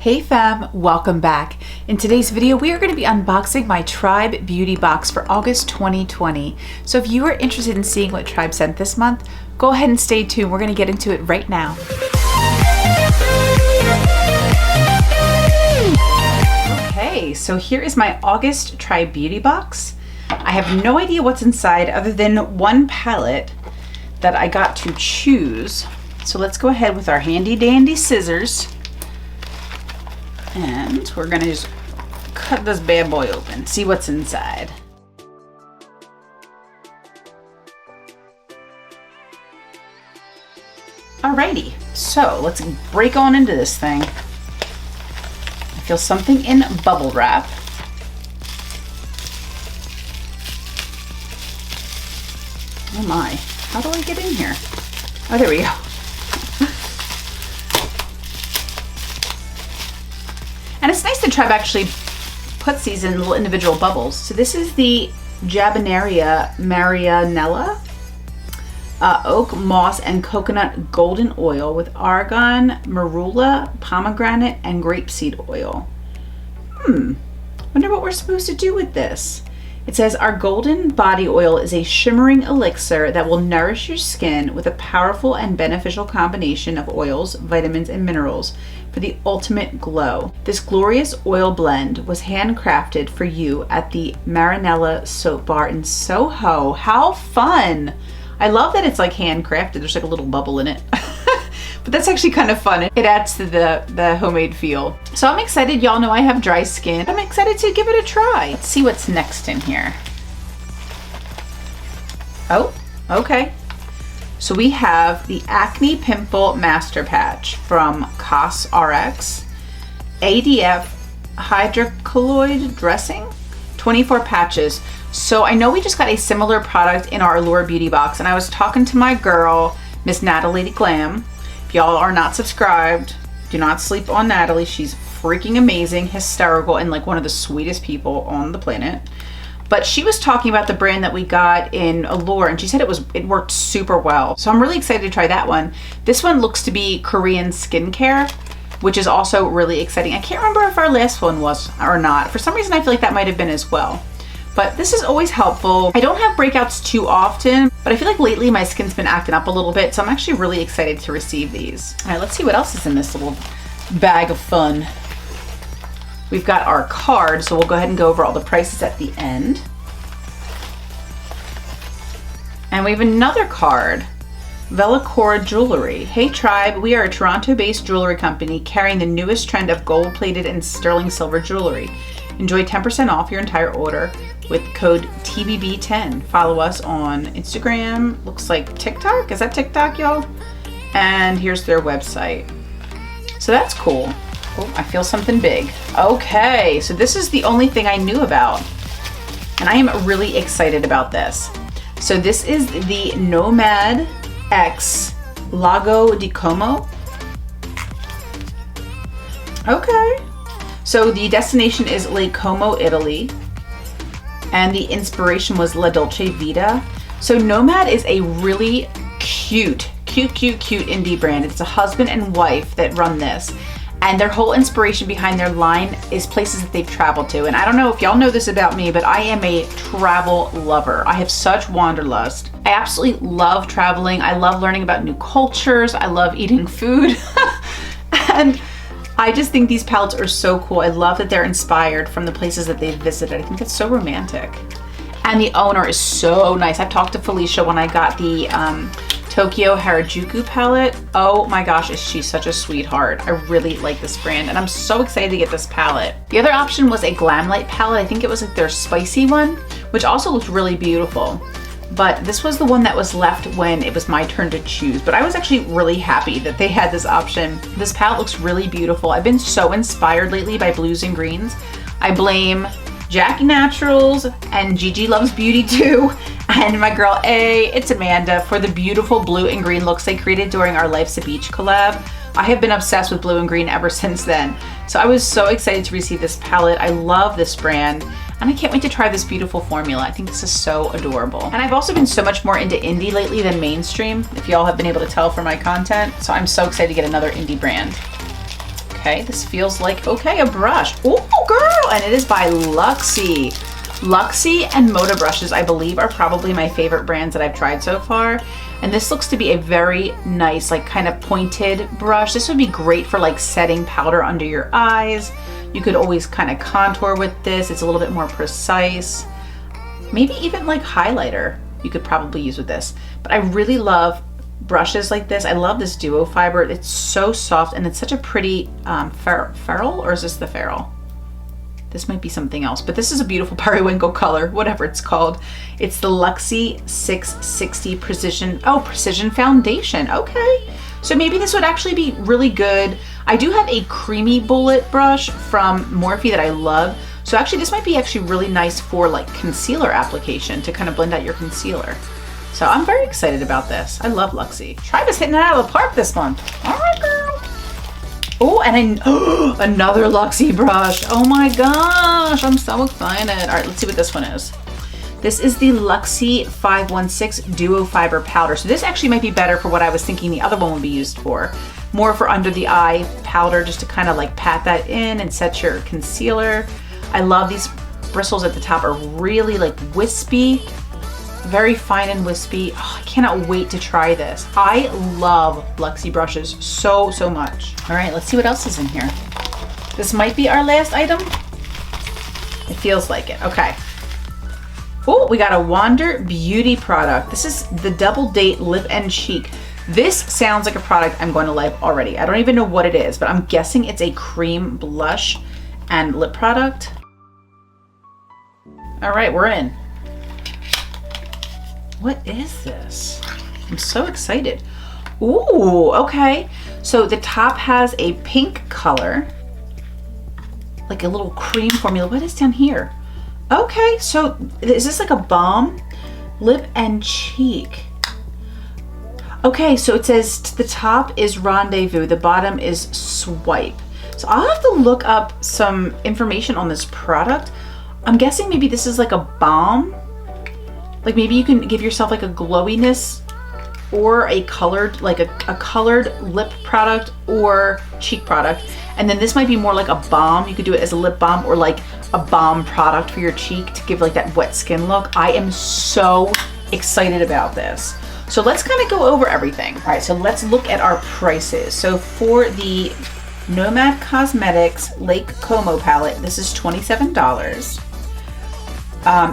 Hey fam, welcome back. In today's video, we are going to be unboxing my Tribe beauty box for August 2020. So if you are interested in seeing what Tribe sent this month, go ahead and stay tuned. We're going to get into it right now. Okay, so here is my August Tribe beauty box. I have no idea what's inside other than one palette that I got to choose. So let's go ahead with our handy dandy scissors. And we're gonna just cut this bad boy open, see what's inside. Alrighty, so let's break on into this thing. I feel something in bubble wrap. Oh my, how do I get in here? Oh, there we go. And it's nice that Tribe actually puts these in little individual bubbles. So this is the Jaboneria Marianella Oak Moss and Coconut Golden Oil with Argan, Marula, Pomegranate, and Grapeseed Oil. Wonder what we're supposed to do with this. It says, our golden body oil is a shimmering elixir that will nourish your skin with a powerful and beneficial combination of oils, vitamins, and minerals for the ultimate glow. This glorious oil blend was handcrafted for you at the Marinella Soap Bar in Soho. How fun! I love that it's like handcrafted. There's like a little bubble in it. But that's actually kind of fun. It adds to the homemade feel. So I'm excited. Y'all know I have dry skin. I'm excited to give it a try. Let's see what's next in here. Oh, okay. So we have the Acne Pimple Master Patch from COSRX. ADF Hydrocolloid Dressing. 24 patches. So I know we just got a similar product in our Allure Beauty box, and I was talking to my girl, Miss NataLady Glam. If y'all are not subscribed, do not sleep on Natalie. She's freaking amazing, hysterical, and like one of the sweetest people on the planet. But she was talking about the brand that we got in Allure, and she said it worked super well. So I'm really excited to try that one. This one looks to be Korean skincare, which is also really exciting. I can't remember if our last one was or not. For some reason, I feel like that might have been as well. But this is always helpful. I don't have breakouts too often, but I feel like lately my skin's been acting up a little bit, so I'm actually really excited to receive these. All right, let's see what else is in this little bag of fun. We've got our card, so we'll go ahead and go over all the prices at the end. And we have another card. Velicor Jewelry. Hey Tribe, we are a Toronto-based jewelry company carrying the newest trend of gold-plated and sterling silver jewelry. Enjoy 10% off your entire order with code TBB10. Follow us on Instagram, looks like TikTok. Is that TikTok, y'all? And here's their website. So that's cool. Oh, I feel something big. Okay, so this is the only thing I knew about, and I am really excited about this. So this is the Nomad X Lago di Como. Okay. So the destination is Lake Como, Italy. And the inspiration was La Dolce Vita. So Nomad is a really cute indie brand. It's a husband and wife that run this. And their whole inspiration behind their line is places that they've traveled to. And I don't know if y'all know this about me, but I am a travel lover. I have such wanderlust. I absolutely love traveling. I love learning about new cultures. I love eating food. And I just think these palettes are so cool. I love that they're inspired from the places that they've visited. I think it's so romantic. And the owner is so nice. I've talked to Felicia when I got the Tokyo Harajuku palette. Oh my gosh, is she such a sweetheart. I really like this brand, and I'm so excited to get this palette. The other option was a Glam Light palette. I think it was like their spicy one, which also looked really beautiful. But this was the one that was left when it was my turn to choose. But I was actually really happy that they had this option. This palette looks really beautiful. I've been so inspired lately by blues and greens. I blame Jackie Naturals and Gigi Loves Beauty too, and my girl it's Amanda for the beautiful blue and green looks they created during our Life's a Beach collab. I have been obsessed with blue and green ever since then. So I was so excited to receive this palette. I love this brand, and I can't wait to try this beautiful formula. I think this is so adorable. And I've also been so much more into indie lately than mainstream, if y'all have been able to tell from my content. So I'm so excited to get another indie brand. Okay, this feels like, okay, a brush. Oh, girl, and it is by Luxie. Luxie and Moda brushes, I believe, are probably my favorite brands that I've tried so far. And this looks to be a very nice, like kind of pointed brush. This would be great for like setting powder under your eyes. You could always kind of contour with this. It's a little bit more precise. Maybe even like highlighter you could probably use with this. But I really love brushes like this. I love this duo fiber. It's so soft and it's such a pretty ferrule, or is this the ferrule? This might be something else, but this is a beautiful periwinkle color, whatever it's called. It's the Luxie 660 Precision Foundation. Okay, so maybe this would actually be really good. I do have a creamy bullet brush from Morphe that I love. So actually this might be actually really nice for like concealer application to kind of blend out your concealer. So I'm very excited about this. I love Luxie. Tribe is hitting it out of the park this month. All right, girl. Oh, and another Luxie brush. Oh my gosh, I'm so excited. All right, let's see what this one is. This is the Luxie 516 Duo Fiber Powder. So this actually might be better for what I was thinking the other one would be used for. More for under the eye powder, just to kind of like pat that in and set your concealer. I love these bristles at the top are really like wispy. Very fine and wispy. Oh, I cannot wait to try this. I love Luxie brushes so, so much. All right, let's see what else is in here. This might be our last item. It feels like it. Okay. Oh, we got a Wander Beauty product. This is the Double Date Lip and Cheek. This sounds like a product I'm going to like already. I don't even know what it is, but I'm guessing it's a cream blush and lip product. All right, we're in. What is this? I'm so excited. Ooh, okay. So the top has a pink color, like a little cream formula. What is down here? Okay, so is this like a balm? Lip and cheek. Okay, so it says the top is Rendezvous, the bottom is Swipe. So I'll have to look up some information on this product. I'm guessing maybe this is like a balm. Like maybe you can give yourself like a glowiness or a colored, like a colored lip product or cheek product. And then this might be more like a balm. You could do it as a lip balm or like a balm product for your cheek to give like that wet skin look. I am so excited about this. So let's kind of go over everything. All right, so let's look at our prices. So for the Nomad Cosmetics Lake Como palette, this is $27.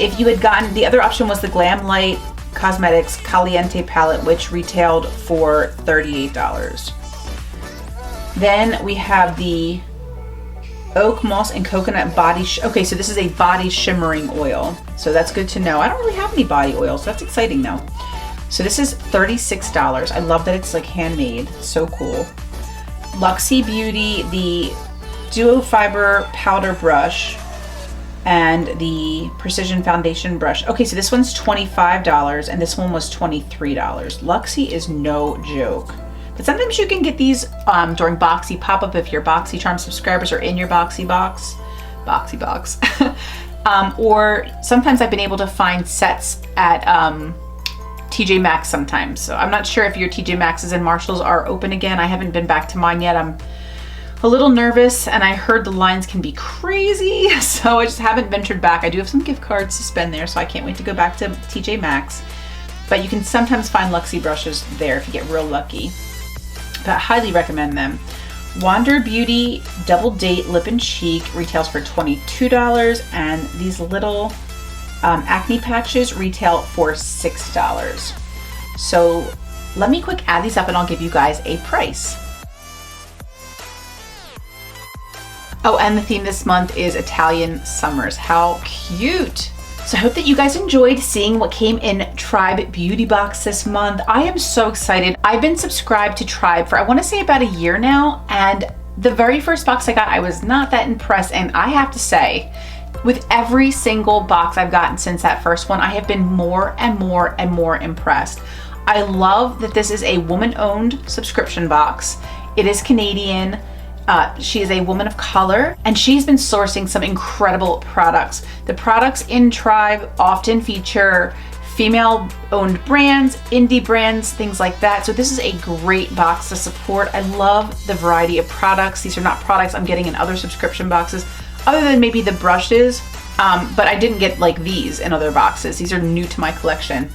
If you had gotten, the other option was the Glam Light Cosmetics Caliente palette, which retailed for $38. Then we have the Oak Moss and Coconut Body, okay, so this is a body shimmering oil. So that's good to know. I don't really have any body oils, so that's exciting though. So this is $36. I love that it's like handmade, so cool. Luxie Beauty, the Duo Fiber Powder Brush, and the Precision Foundation Brush. Okay, so this one's $25 and this one was $23. Luxie is no joke. But sometimes you can get these during Boxy pop-up if your Boxy Charm subscribers are in your Boxy box. Or sometimes I've been able to find sets at TJ Maxx sometimes. So I'm not sure if your TJ Maxx's and Marshalls are open again. I haven't been back to mine yet. I'm a little nervous and I heard the lines can be crazy, so I just haven't ventured back. I do have some gift cards to spend there, so I can't wait to go back to TJ Maxx. But you can sometimes find Luxie brushes there if you get real lucky. But I highly recommend them. Wander Beauty Double Date Lip and Cheek retails for $22, and these little acne patches retail for $6. So let me quick add these up and I'll give you guys a price. Oh, and the theme this month is Italian summers. How cute. So I hope that you guys enjoyed seeing what came in Tribe Beauty Box this month. I am so excited. I've been subscribed to Tribe for I want to say about a year now, and the very first box I got, I was not that impressed, and I have to say, with every single box I've gotten since that first one, I have been more and more and more impressed. I love that this is a woman-owned subscription box. It is Canadian. She is a woman of color, and she's been sourcing some incredible products. The products in Tribe often feature female owned brands, indie brands, things like that. So this is a great box to support. I love the variety of products. These are not products I'm getting in other subscription boxes, other than maybe the brushes, but I didn't get like these in other boxes. These are new to my collection.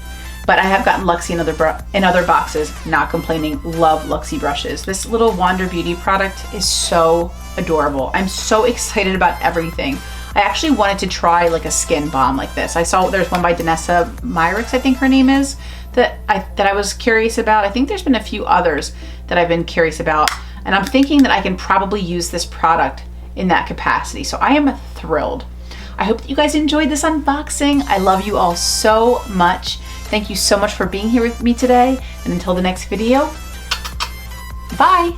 But I have gotten Luxie in other boxes, not complaining. Love Luxie brushes. This little Wander Beauty product is so adorable. I'm so excited about everything. I actually wanted to try like a skin balm like this. I saw there's one by Danessa Myricks, I think her name is, that I was curious about. I think there's been a few others that I've been curious about, and I'm thinking that I can probably use this product in that capacity. So I am thrilled. I hope that you guys enjoyed this unboxing. I love you all so much. Thank you so much for being here with me today. And until the next video, bye.